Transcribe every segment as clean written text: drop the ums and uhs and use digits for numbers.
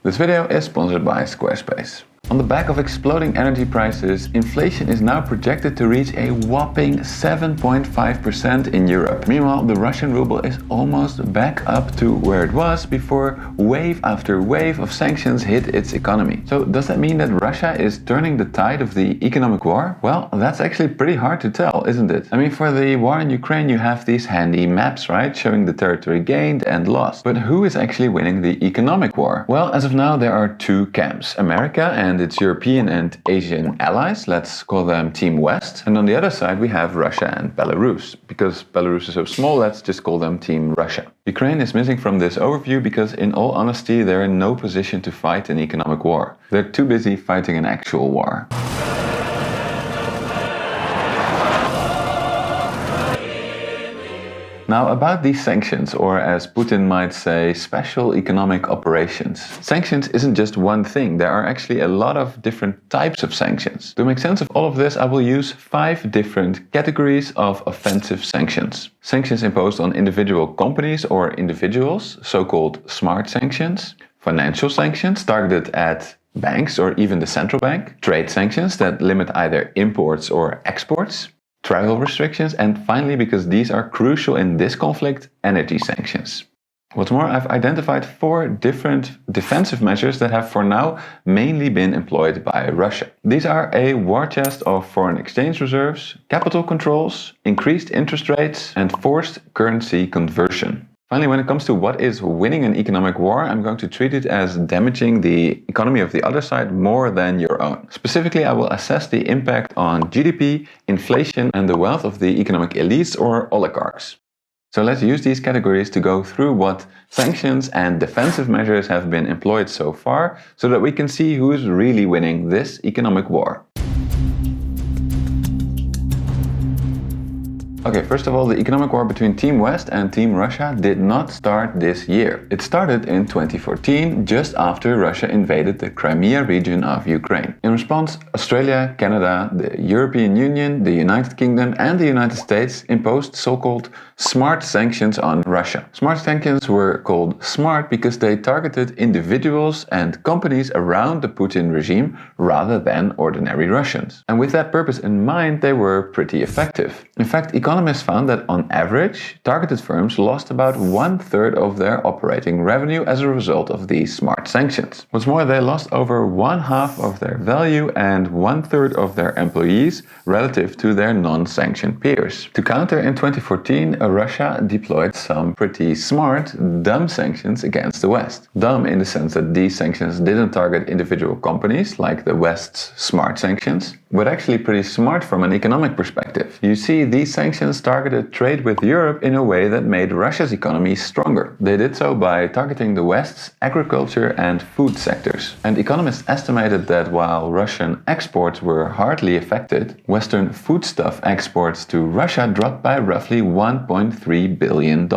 This video is sponsored by Squarespace. On the back of exploding energy prices, inflation is now projected to reach a whopping 7.5% in Europe. Meanwhile, the Russian ruble is almost back up to where it was before wave after wave of sanctions hit its economy. So does that mean that Russia is turning the tide of the economic war? Well, that's actually pretty hard to tell, isn't it? I mean, for the war in Ukraine, you have these handy maps, right? Showing the territory gained and lost. But who is actually winning the economic war? Well, as of now, there are two camps. America and its European and Asian allies, let's call them Team West. And on the other side, we have Russia and Belarus. Because Belarus is so small, let's just call them Team Russia. Ukraine is missing from this overview because, in all honesty, they're in no position to fight an economic war. They're too busy fighting an actual war. Now, about these sanctions, or as Putin might say, special economic operations. Sanctions isn't just one thing, there are actually a lot of different types of sanctions. To make sense of all of this, I will use 5 different categories of offensive sanctions. Sanctions imposed on individual companies or individuals, so-called smart sanctions. Financial sanctions targeted at banks or even the central bank. Trade sanctions that limit either imports or exports. Travel restrictions, and finally, because these are crucial in this conflict, energy sanctions. What's more, I've identified 4 different defensive measures that have for now mainly been employed by Russia. These are a war chest of foreign exchange reserves, capital controls, increased interest rates, and forced currency conversion. Finally, when it comes to what is winning an economic war, I'm going to treat it as damaging the economy of the other side more than your own. Specifically, I will assess the impact on GDP, inflation, and the wealth of the economic elites or oligarchs. So let's use these categories to go through what sanctions and defensive measures have been employed so far, so that we can see who is really winning this economic war. Okay, first of all, the economic war between Team West and Team Russia did not start this year. It started in 2014, just after Russia invaded the Crimea region of Ukraine. In response, Australia, Canada, the European Union, the United Kingdom and the United States imposed so-called smart sanctions on Russia. Smart sanctions were called smart because they targeted individuals and companies around the Putin regime rather than ordinary Russians. And with that purpose in mind, they were pretty effective. In fact, economists found that on average, targeted firms lost about 1/3 of their operating revenue as a result of these smart sanctions. What's more, they lost over 1/2 of their value and 1/3 of their employees relative to their non-sanctioned peers. To counter, in 2014, Russia deployed some pretty smart, dumb sanctions against the West. Dumb in the sense that these sanctions didn't target individual companies like the West's smart sanctions, but actually pretty smart from an economic perspective. You see, these sanctions targeted trade with Europe in a way that made Russia's economy stronger. They did so by targeting the West's agriculture and food sectors. And economists estimated that while Russian exports were hardly affected, Western foodstuff exports to Russia dropped by roughly $1.3 billion.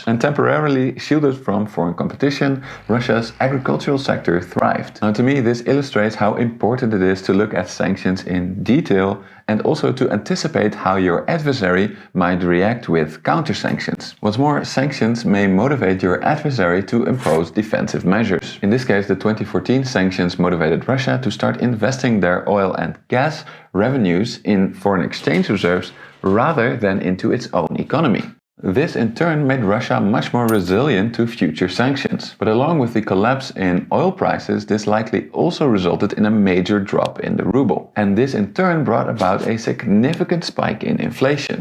And temporarily shielded from foreign competition, Russia's agricultural sector thrived. Now, to me, this illustrates how important it is to look at sanctions in detail and also to anticipate how your adversary might react with counter-sanctions. What's more, sanctions may motivate your adversary to impose defensive measures. In this case, the 2014 sanctions motivated Russia to start investing their oil and gas revenues in foreign exchange reserves rather than into its own economy. This in turn made Russia much more resilient to future sanctions. But along with the collapse in oil prices, this likely also resulted in a major drop in the ruble. And this in turn brought about a significant spike in inflation.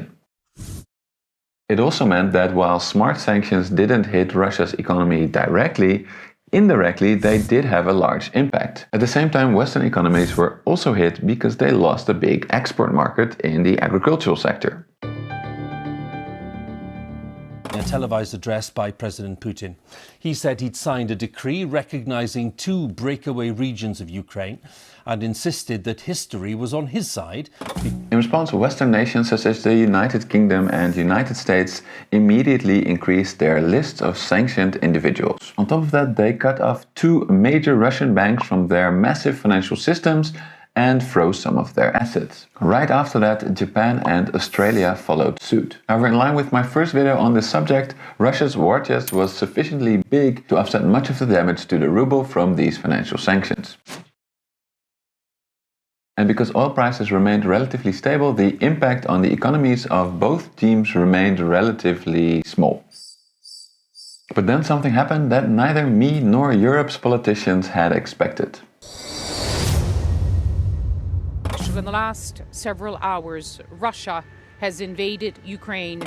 It also meant that while smart sanctions didn't hit Russia's economy directly, indirectly they did have a large impact. At the same time, Western economies were also hit because they lost a big export market in the agricultural sector. A televised address by President Putin. He said he'd signed a decree recognizing 2 breakaway regions of Ukraine and insisted that history was on his side. In response, Western nations such as the United Kingdom and United States immediately increased their lists of sanctioned individuals. On top of that, they cut off 2 major Russian banks from their massive financial systems and froze some of their assets. Right after that, Japan and Australia followed suit. However, in line with my first video on this subject, Russia's war chest was sufficiently big to offset much of the damage to the ruble from these financial sanctions. And because oil prices remained relatively stable, the impact on the economies of both teams remained relatively small. But then something happened that neither me nor Europe's politicians had expected. In the last several hours, Russia has invaded Ukraine.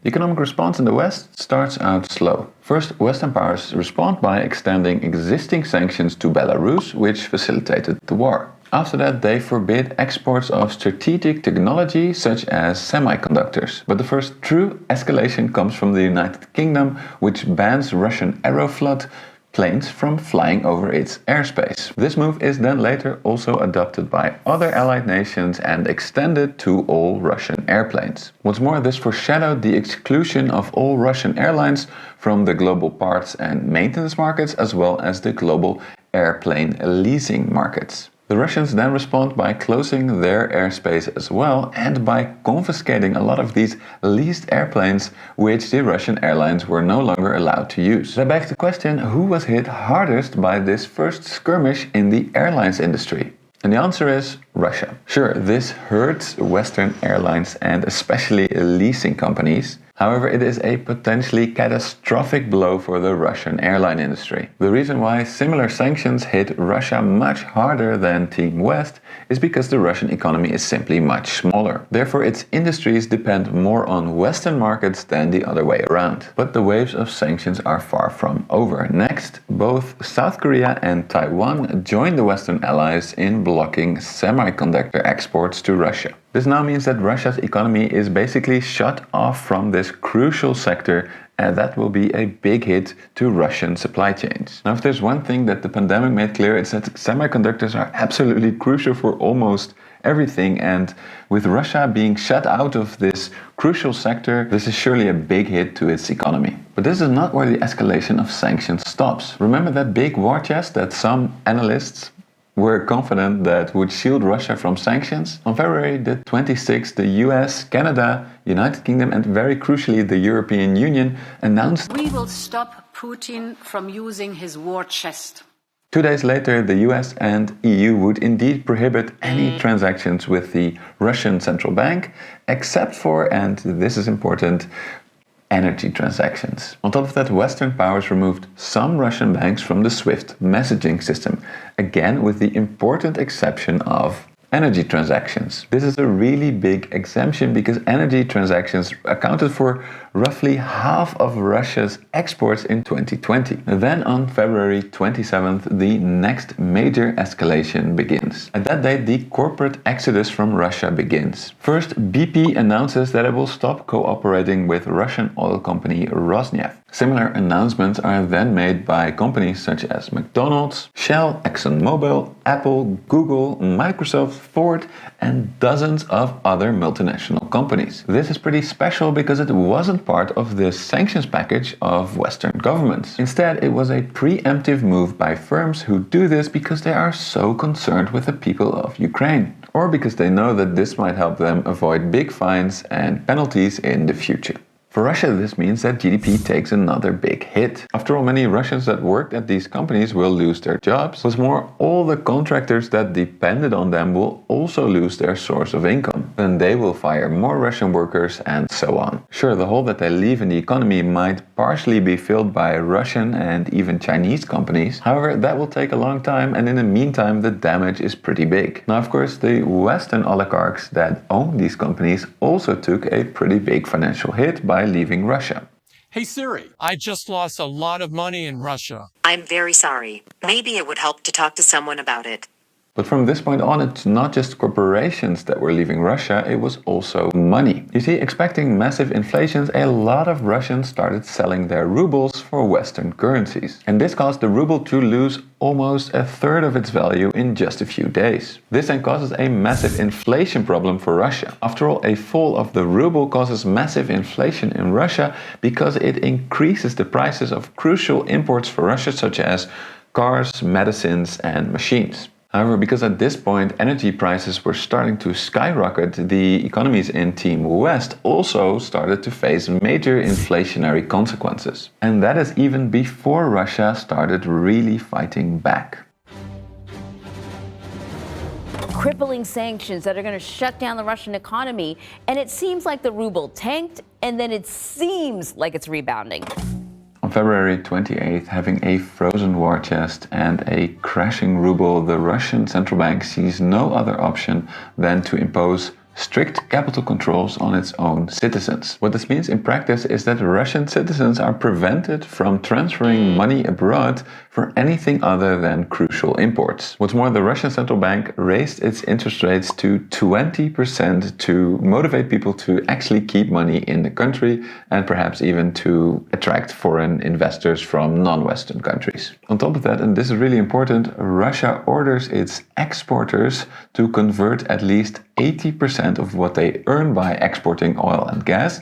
The economic response in the West starts out slow. First, Western powers respond by extending existing sanctions to Belarus, which facilitated the war. After that, they forbid exports of strategic technology such as semiconductors. But the first true escalation comes from the United Kingdom, which bans Russian Aeroflot planes from flying over its airspace. This move is then later also adopted by other allied nations and extended to all Russian airplanes. What's more, this foreshadowed the exclusion of all Russian airlines from the global parts and maintenance markets as well as the global airplane leasing markets. The Russians then respond by closing their airspace as well and by confiscating a lot of these leased airplanes which the Russian airlines were no longer allowed to use. That begs the question, who was hit hardest by this first skirmish in the airlines industry? And the answer is Russia. Sure, this hurts Western airlines and especially leasing companies. However, it is a potentially catastrophic blow for the Russian airline industry. The reason why similar sanctions hit Russia much harder than Team West is because the Russian economy is simply much smaller. Therefore, its industries depend more on Western markets than the other way around. But the waves of sanctions are far from over. Next, both South Korea and Taiwan joined the Western allies in blocking semiconductor exports to Russia. This now means that Russia's economy is basically shut off from this crucial sector, and that will be a big hit to Russian supply chains. Now, if there's one thing that the pandemic made clear, it's that semiconductors are absolutely crucial for almost everything, and with Russia being shut out of this crucial sector, this is surely a big hit to its economy. But this is not where the escalation of sanctions stops. Remember that big war chest that some analysts were confident that would shield Russia from sanctions? On February the 26th, the US, Canada, United Kingdom and very crucially the European Union announced we will stop Putin from using his war chest. 2 days later, the US and EU would indeed prohibit any transactions with the Russian central bank, except for, and this is important, energy transactions. On top of that, Western powers removed some Russian banks from the SWIFT messaging system, again with the important exception of energy transactions. This is a really big exemption because energy transactions accounted for roughly half of Russia's exports in 2020. Then on February 27th, the next major escalation begins. At that date, the corporate exodus from Russia begins. First, BP announces that it will stop cooperating with Russian oil company Rosneft. Similar announcements are then made by companies such as McDonald's, Shell, ExxonMobil, Apple, Google, Microsoft, Ford, and dozens of other multinational companies. This is pretty special because it wasn't part of the sanctions package of Western governments. Instead, it was a preemptive move by firms who do this because they are so concerned with the people of Ukraine, or because they know that this might help them avoid big fines and penalties in the future. For Russia, this means that GDP takes another big hit. After all, many Russians that worked at these companies will lose their jobs. What's more, all the contractors that depended on them will also lose their source of income. Then they will fire more Russian workers and so on. Sure, the hole that they leave in the economy might partially be filled by Russian and even Chinese companies. However, that will take a long time, and in the meantime, the damage is pretty big. Now, of course, the Western oligarchs that own these companies also took a pretty big financial hit by leaving Russia. Hey Siri, I just lost a lot of money in Russia. I'm very sorry. Maybe it would help to talk to someone about it. But from this point on, it's not just corporations that were leaving Russia, it was also money. You see, expecting massive inflations, a lot of Russians started selling their rubles for Western currencies. And this caused the ruble to lose almost a third of its value in just a few days. This then causes a massive inflation problem for Russia. After all, a fall of the ruble causes massive inflation in Russia because it increases the prices of crucial imports for Russia, such as cars, medicines, and machines. However, because at this point energy prices were starting to skyrocket, the economies in Team West also started to face major inflationary consequences. And that is even before Russia started really fighting back. Crippling sanctions that are going to shut down the Russian economy, and it seems like the ruble tanked, and then it seems like it's rebounding. On February 28th, having a frozen war chest and a crashing ruble, the Russian central bank sees no other option than to impose strict capital controls on its own citizens. What this means in practice is that Russian citizens are prevented from transferring money abroad for anything other than crucial imports. What's more, the Russian central bank raised its interest rates to 20% to motivate people to actually keep money in the country and perhaps even to attract foreign investors from non-Western countries. On top of that, and this is really important, Russia orders its exporters to convert at least 80% of what they earn by exporting oil and gas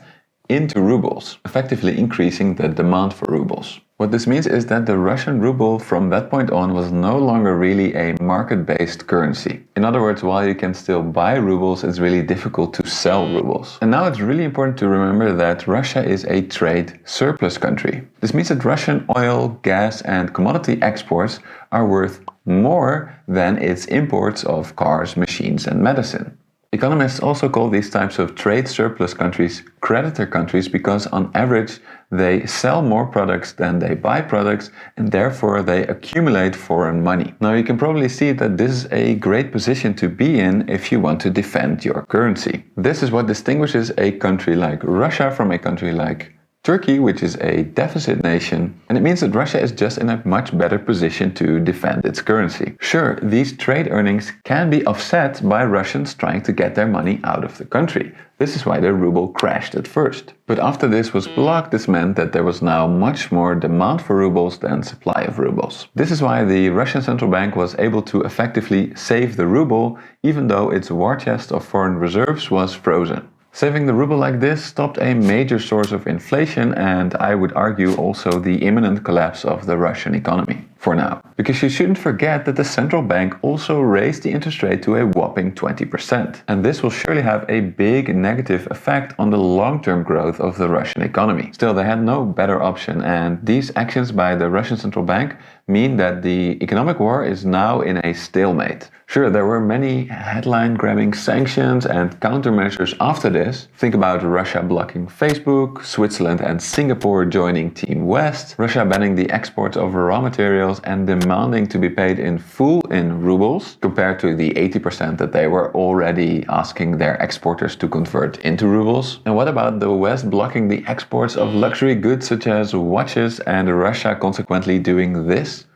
into rubles, effectively increasing the demand for rubles. What this means is that the Russian ruble from that point on was no longer really a market-based currency. In other words, while you can still buy rubles, it's really difficult to sell rubles. And now it's really important to remember that Russia is a trade surplus country. This means that Russian oil, gas and commodity exports are worth more than its imports of cars, machines and medicine. Economists also call these types of trade surplus countries creditor countries because on average they sell more products than they buy products and therefore they accumulate foreign money. Now you can probably see that this is a great position to be in if you want to defend your currency. This is what distinguishes a country like Russia from a country like Turkey, which is a deficit nation, and it means that Russia is just in a much better position to defend its currency. Sure, these trade earnings can be offset by Russians trying to get their money out of the country. This is why the ruble crashed at first. But after this was blocked, this meant that there was now much more demand for rubles than supply of rubles. This is why the Russian central bank was able to effectively save the ruble, even though its war chest of foreign reserves was frozen. Saving the ruble like this stopped a major source of inflation and I would argue also the imminent collapse of the Russian economy. For now. Because you shouldn't forget that the central bank also raised the interest rate to a whopping 20%. And this will surely have a big negative effect on the long-term growth of the Russian economy. Still, they had no better option and these actions by the Russian central bank mean that the economic war is now in a stalemate. Sure, there were many headline-grabbing sanctions and countermeasures after this. Think about Russia blocking Facebook, Switzerland and Singapore joining Team West, Russia banning the export of raw materials and demanding to be paid in full in rubles, compared to the 80% that they were already asking their exporters to convert into rubles. And what about the West blocking the exports of luxury goods such as watches and Russia consequently doing this?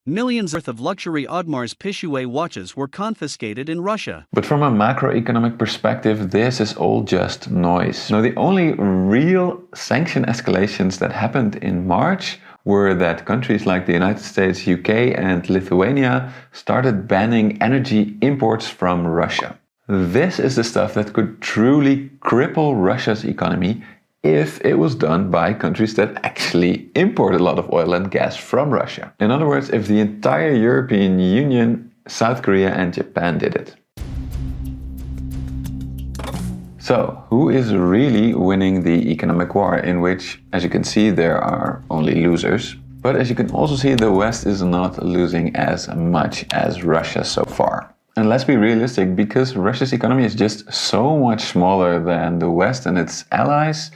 Millions worth of luxury Audemars Piguet watches were confiscated in Russia. But from a macroeconomic perspective, this is all just noise. Now, the only real sanction escalations that happened in March were that countries like the United States, UK and Lithuania started banning energy imports from Russia. This is the stuff that could truly cripple Russia's economy if it was done by countries that actually import a lot of oil and gas from Russia. In other words, if the entire European Union, South Korea and Japan did it. So, who is really winning the economic war, in which, as you can see, there are only losers? But as you can also see, the West is not losing as much as Russia so far. And let's be realistic, because Russia's economy is just so much smaller than the West and its allies,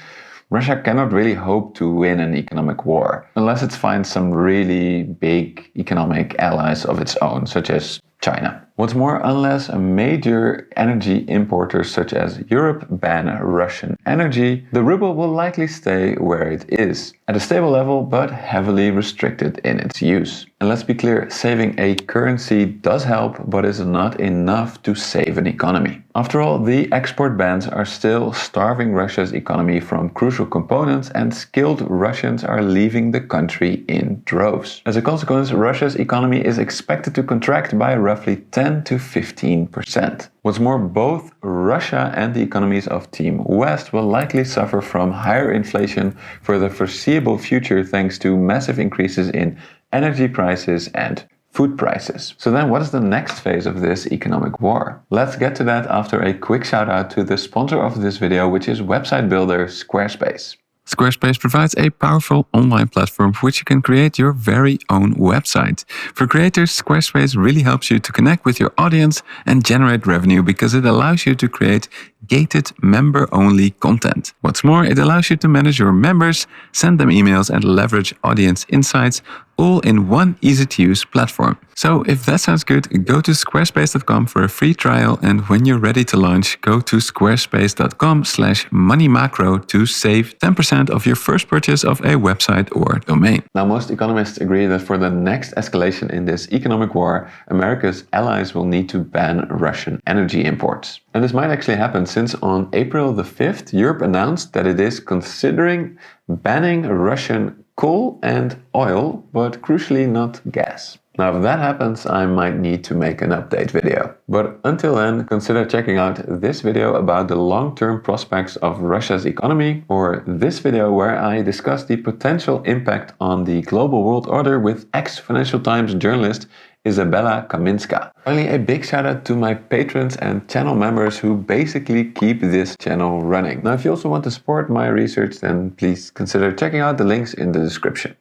Russia cannot really hope to win an economic war, unless it finds some really big economic allies of its own, such as China. What's more, unless major energy importers such as Europe ban Russian energy, the ruble will likely stay where it is, at a stable level but heavily restricted in its use. And let's be clear, saving a currency does help, but is not enough to save an economy. After all, the export bans are still starving Russia's economy from crucial components, and skilled Russians are leaving the country in droves. As a consequence, Russia's economy is expected to contract by roughly 10 to 15%. What's more, both Russia and the economies of Team West will likely suffer from higher inflation for the foreseeable future thanks to massive increases in energy prices and food prices. So then what is the next phase of this economic war? Let's get to that after a quick shout out to the sponsor of this video, which is website builder Squarespace. Squarespace provides a powerful online platform for which you can create your very own website. For creators, Squarespace really helps you to connect with your audience and generate revenue because it allows you to create gated member-only content. What's more, it allows you to manage your members, send them emails, and leverage audience insights all in one easy-to-use platform. So if that sounds good, go to squarespace.com for a free trial, and when you're ready to launch, go to squarespace.com/moneymacro to save 10% of your first purchase of a website or domain. Now, most economists agree that for the next escalation in this economic war, America's allies will need to ban Russian energy imports. And this might actually happen since on April the 5th, Europe announced that it is considering banning Russian coal and oil, but crucially not gas. Now, if that happens, I might need to make an update video. But until then, consider checking out this video about the long-term prospects of Russia's economy, or this video where I discuss the potential impact on the global world order with ex-Financial Times journalist Isabella Kaminska. Finally, a big shout out to my patrons and channel members who basically keep this channel running. Now, if you also want to support my research, then please consider checking out the links in the description.